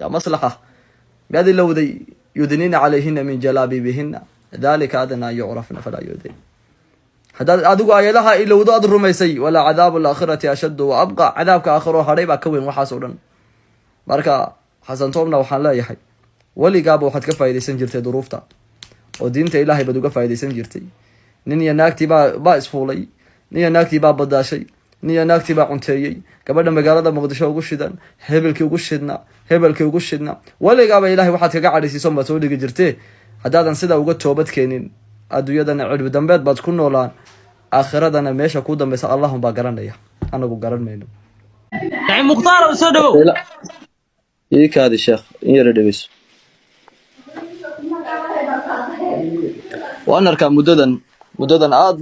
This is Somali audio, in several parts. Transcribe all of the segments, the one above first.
يا مصلحة قاعد لو ذي يدنين عليهن من جلابيبهن ذلك أدنى يعرفن فلا يؤذين هذا أدوق آية لها إلا وضع الرميسي ولا عذاب الآخرة أشد وأبقى عذابك آخره هريبا كوين وحاسولا marka xasan toobna waxaan leeyahay waligaaba waxaad ka faa'iideysan jirtay duruufta oo diinta ilaahay baad uga faa'iideysan jirtay nin iyo naagtii baa isfuulay nin iyo naagtii baa badaashay nin iyo naagtii baa cunteeyay gabadha magaalada muqdisho ugu shidan hebelkii ugu shidna waligaaba ilaahay waxaad kaga cadhaysiiso ma soo dhigi jirtay haddaadan sidaa uga toobad keenin adduunyadana cilmi dambeed baad ku noolaan aakhiradana meesha ku dambaysa allahum baa garanaya anagu garan mayno يعني مختار وسودو إيك هذا الشيخ يرى دبيس وأنا أركب مددا عاد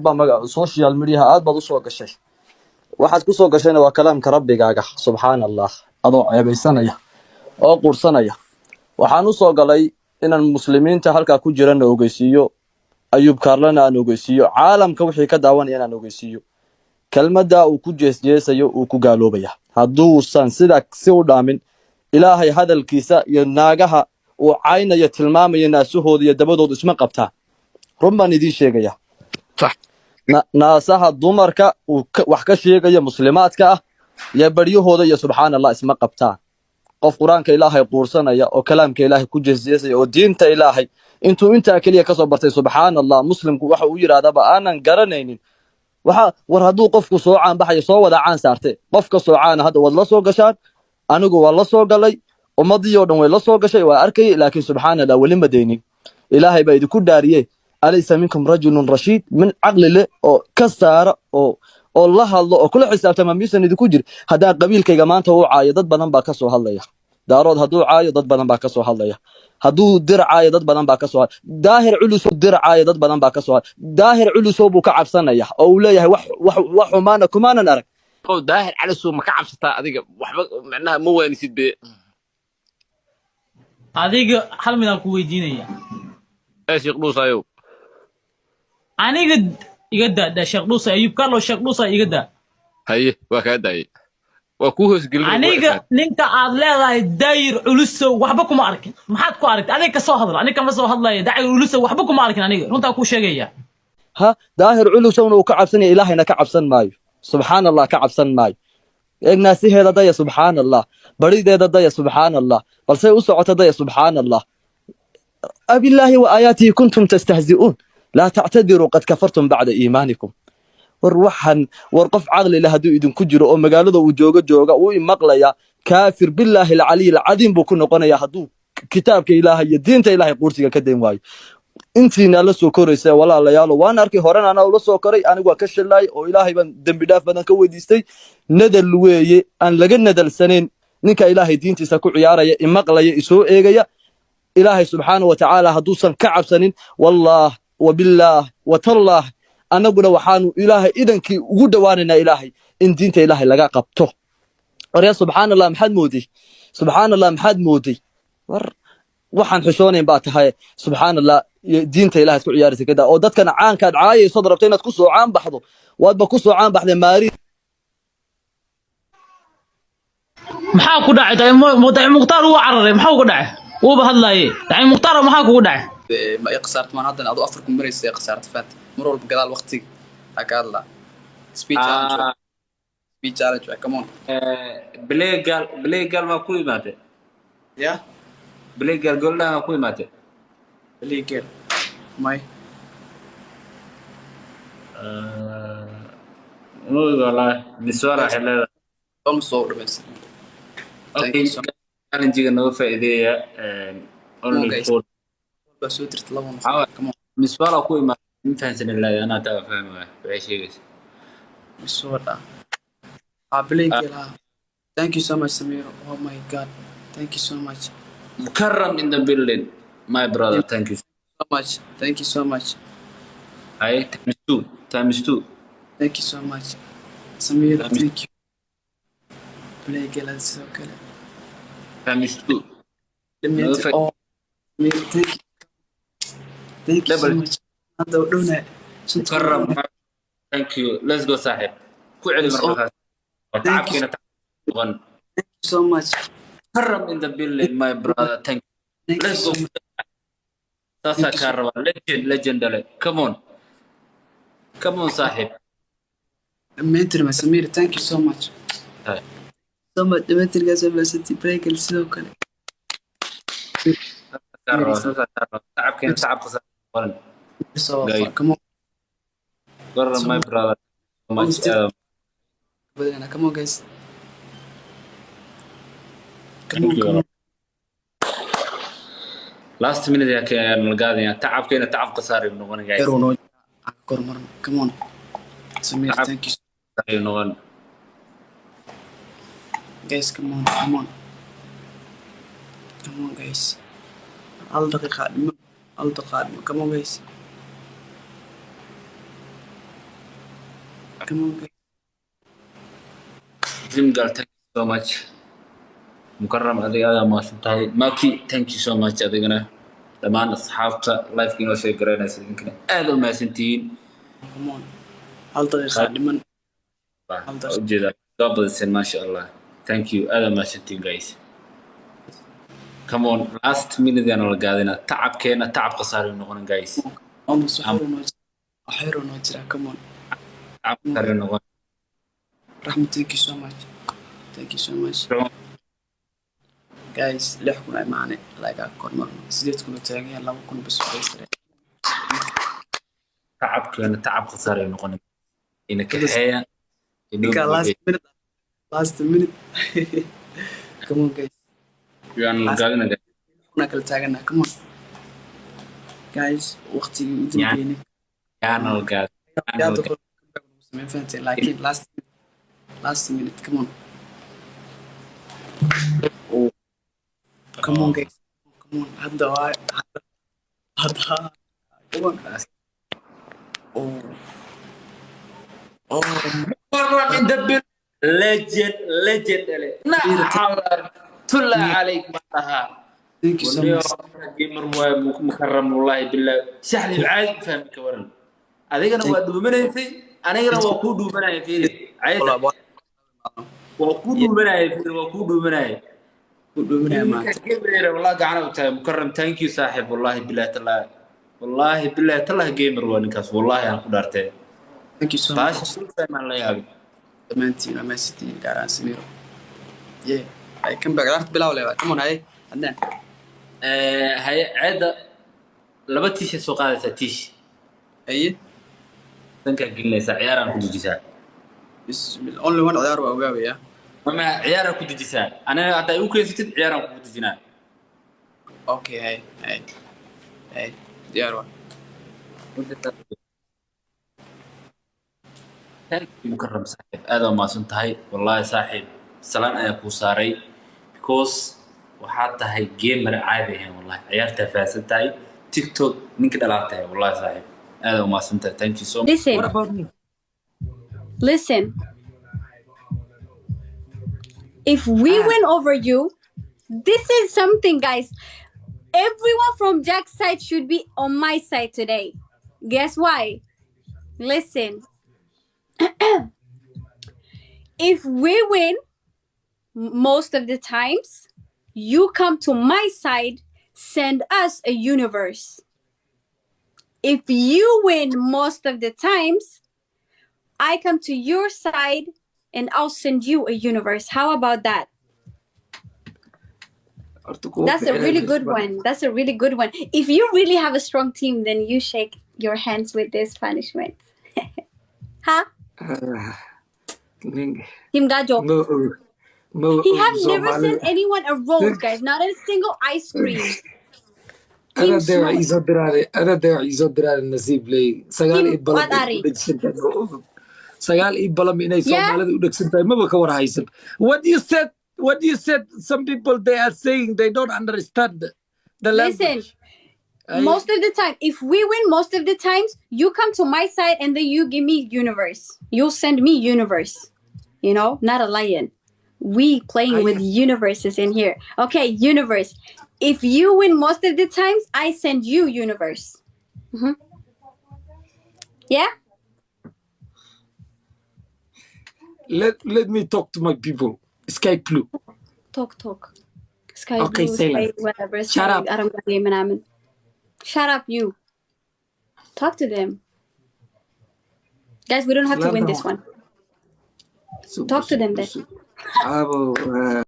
با سوشيال ميديا عاد با سو غشاي waxaad ku soo gashayna waa kalaamka rabbigaaga subhanallah adoo ceebaysanaya oo qursanaya waxaan u soo galay inaan muslimiinta halka ku jirana ogeysiiyo ayub karlana aan ogeysiiyo caalamka wixii ka daawanaya inaan ogeysiiyo kelmadda uu ku jeesjeesayo uu ku gaaloobaya hadduusan sida si u dhaamin ilaahay hadalkiisa iyo naagaha uu caynaya tilmaamaya naasahooda iyo dabadooda isma qabtaa run baan idiin sheegaya naasaha dumarka uu wax ka sheegaya muslimaadka ah iyo baryahooda iyo subxaanallah isma qabtaa qof quraanka ilaahay quursanaya oo kalaamka ilaahay ku jeesjeesaya oo diinta ilaahay intuu intaa kaliya ka soo bartay subxaanallah muslimku waxa uu yiraahdaa aanan garanaynin waxa war haduu qofku soo caan baxay soo wada caan saartay qofka soo caan hadda wad la soo gashaan anigu waa la soo galay ummadii oo dhan way la soo gashay waa arkay laakiin subxaanallah wali ma deeynin ilaahay baa idinku dhaariyay alaysa minkum rajulun rashid min aqli oo ka saara oo la hadlo oo kula xisaabtama miisan idinku jir hadaa qabiilkayga maanta uu caayo dad badan baa ka soo hadlaya daarood haduu caayo dad badan baa ka soo hadlaya haduu dircaayo dad badan baa ka soo daahir culus dircaayo dad badan baa ka soo daahir culus buu ka cabsanaya oo uu leeyahay wax xumaana kumaanan arag oo daahir culus ma ka cabsataa adiga waxba macnaha ma waanisid be adiga hal mid aan ku weydiinaya sheekh dhuusayo aniga iga daa sheekh dhuusa ayub karlo sheekh dhuusa iga daa haye waa ka daayay waa ku hoos gelin aniga ninka aad leedahay daayir culus waxba kuma arkin maxaad ku aragtay adiga ka soo hadla aniga ma soo hadlayo daayir culus waxba kuma arkin aniga runta ku sheegaya ha daahir culus uu ka cabsanay ilaahayna ka cabsan maayo subhanallah ka cabsan maayo eegnaasiheeda daya subhanallah barideeda daya subhanallah balse u socota daya subhanallah abillahi wa ayatihi kuntum tastahzi'un la ta'tadiru qad kafartum ba'da iimanikum war qof aqli leh haduu idin ku jiro oo magaalada uu jooga uu imaqlaya kaafir billahi al-ali al-azim buu ku noqonaya haduu kitaabka ilaahay iyo diinta ilaahay qursiga ka deyn waayo intiina la soo koraysa walaalayaal waan arkay horena ana la soo koray anigu ka shilay oo ilaahay ban dambi dhaaf badan ka weydiistay nadal weeye aan laga nadalsaneen ninka ilaahay diintiisa ku ciyaaraya imaqlaya isoo eegaya ilaahay subhanahu wa ta'ala haduusan ka cabsanin wallah wa billah wa tallah anaguna waxaanu ilaahay idankii ugu dhawaanayna ilaahay in diinta ilaahay laga qabto wariya subhanallah maxad moodi war waxaan xishoonayn baa tahay subhanallah diinta ilaahay ku ciyaaraysa kada oo dadkan caanka caayayso rabtay inaad ku soo caan baxdo waadba ku soo caan baxday maari maxaa ku dhacay muqtaar uu cararay maxaa ku dhacay uu ba hadlaayay daay muqtaar maxaa ku dhacay ما يقصرت من هذا أدو أفركم مريس يقصرت فات مرور بقدال وقتي هكذا speech challenge come on بلاي قال ما كوي ماته يا بلاي قال قلنا ما كوي ماته بلاي قال ماي مو والله نسوار حلا أم صور بس اوكي challenge نو فائدة only for بس وترت لون نسوار كوي ما فهمت الله انا فاهم ايش شيء نسوار بلاي قال thank you so much Samir oh my god thank you so much مكرم in the building my brother thank you so much I times two thank you so much Samir thank you play girl so good times two oh Samir thank you so much هذا ودونا مكرم thank you let's go صاحب كل مرة تعبكنا thank you so much Mukarram in the building, my brother. Thank you. Thank you Let's so go. much. Sasa Thank you so Karwa. Legendary. Come on. Come on, Sahib. Dhammaantiin ma Samir, thank you so much. Hi. So much dhammaantiin guys waa city break sidoo kale. Karwa. Sasa Karwa. تعب خسارة. So Guys, come on. Karwa, my brother. So much. Come on guys. Come Thank on, you. come on. Last minute يا كيان القاضي تعب كينا تعب قصاري من وانا قاعد. Hero no. Kormar. Come on. Samir, تعب thank you. قصاري من وانا. Guys, come on, come on. Come on guys. Al daqiiqa dhimo. Al daqiiqa dhimo. Come on guys. Come on guys. Jim قال thank you so much. مكرم أدي هذا ما سنتهي ماكي thank you so much أدينا لما أصحابته لايف كينو شيء قرينا يمكن هذا ما سنتين. Come on. Al daqiiqa dhiman. جدا قبل السن ما شاء الله. Thank you هذا ما سنتين guys. Come on last minute أنا القاضينا تعب كينا تعب قصاري من وانا guys. Almost hero no jira. Come on. تعب قصاري من وانا. Rahmat, thank you so much. Thank you so much. Guys, 6 kun ay maane like kormar 8 kun taagan 2 kun bas way تعب كينا تعب قصاري من وانا. إنك حياة. last minute. Come on guys. يعني القاضينا guys. Kuna kala taagana. Come on. Guys, waqtigii u dambeeyay. يعني القاضي. Yaa dadku ma fahanteen laakiin last minute. Come on. Oh. Come on guys. Come on. Hadda. Come on. Oh. Oh. in the building. legend نعم تلا عليك بعدها. Thank you so much. جيمر مكرم والله بالله شحن العاد فهمك ورن أذيك أنا ودومنايتي أنا أنا وقود دومناي فيني عايز وقود دومناي فيني وقود دومناي جيمر والله قاعد أنا مكرم thank you صاحب والله بالله تلا والله بالله تلا جيمر وانكاس والله أنا قدرته. Thank you so باش much. شو فاهم الله يابي. dhammaantiin waa maasitiin gaaraan Samiro. Yeah. Ay kan baagaraad bilaw leeyahay. Come on hay. Hadaan. هاي عادة لما تيش سوق هذا تيش. Ay. تنك قلنا عيارا كنت جسال. Bismillah. Only one ciyaar waa ogaabaya. ما عيارا كنت جسال. أنا حتى يمكن ستة عيارا كنت جنان. Okay hay. Hay. Diyaar waa. مكرم صاحب هذا ما سنتهي والله صاحب سلام أنا كوساري because وحتى هاي جيمر عادي هي والله عيارتها فاسدتهاي تيك توك نكد لعبتها والله صاحب هذا ما سنتهي thank you so much. Listen. What about me? Listen. If we win over you, this is something, guys. Everyone from Jack's side should be on my side today. Guess why? Listen. If we win, most of the times, you come to my side, send us a universe. If you win most of the times, I come to your side and I'll send you a universe. How about that? That's a really good one. That's a really good one. If you really have a strong team, then you shake your hands with this punishment. Huh? Team Gajo. He have never sent anyone a rose, guys. Not a single ice cream. أنا Team داعي Snow. يصدر على النسيب لي سجال Team إبلا Wadari. سجال إبلا من أي Somali ودكسنتاي ما بكور هايسن. What you said? Some people they are saying they don't understand the language. Listen, most of the time, if we win most of the times, you come to my side and then you give me universe. You'll send me universe. You know, not a lion. We playing with universes in here. Okay, universe. If you win most of the times, I send you universe. Yeah? Let me talk to my people. Skype Blue. Talk. Sky Okay, blue, say sky like. whatever. Shut Sky up. arangay manamin. Shut up, you. Talk to them. Guys, we don't have to win this one. Talk to them then. Abo,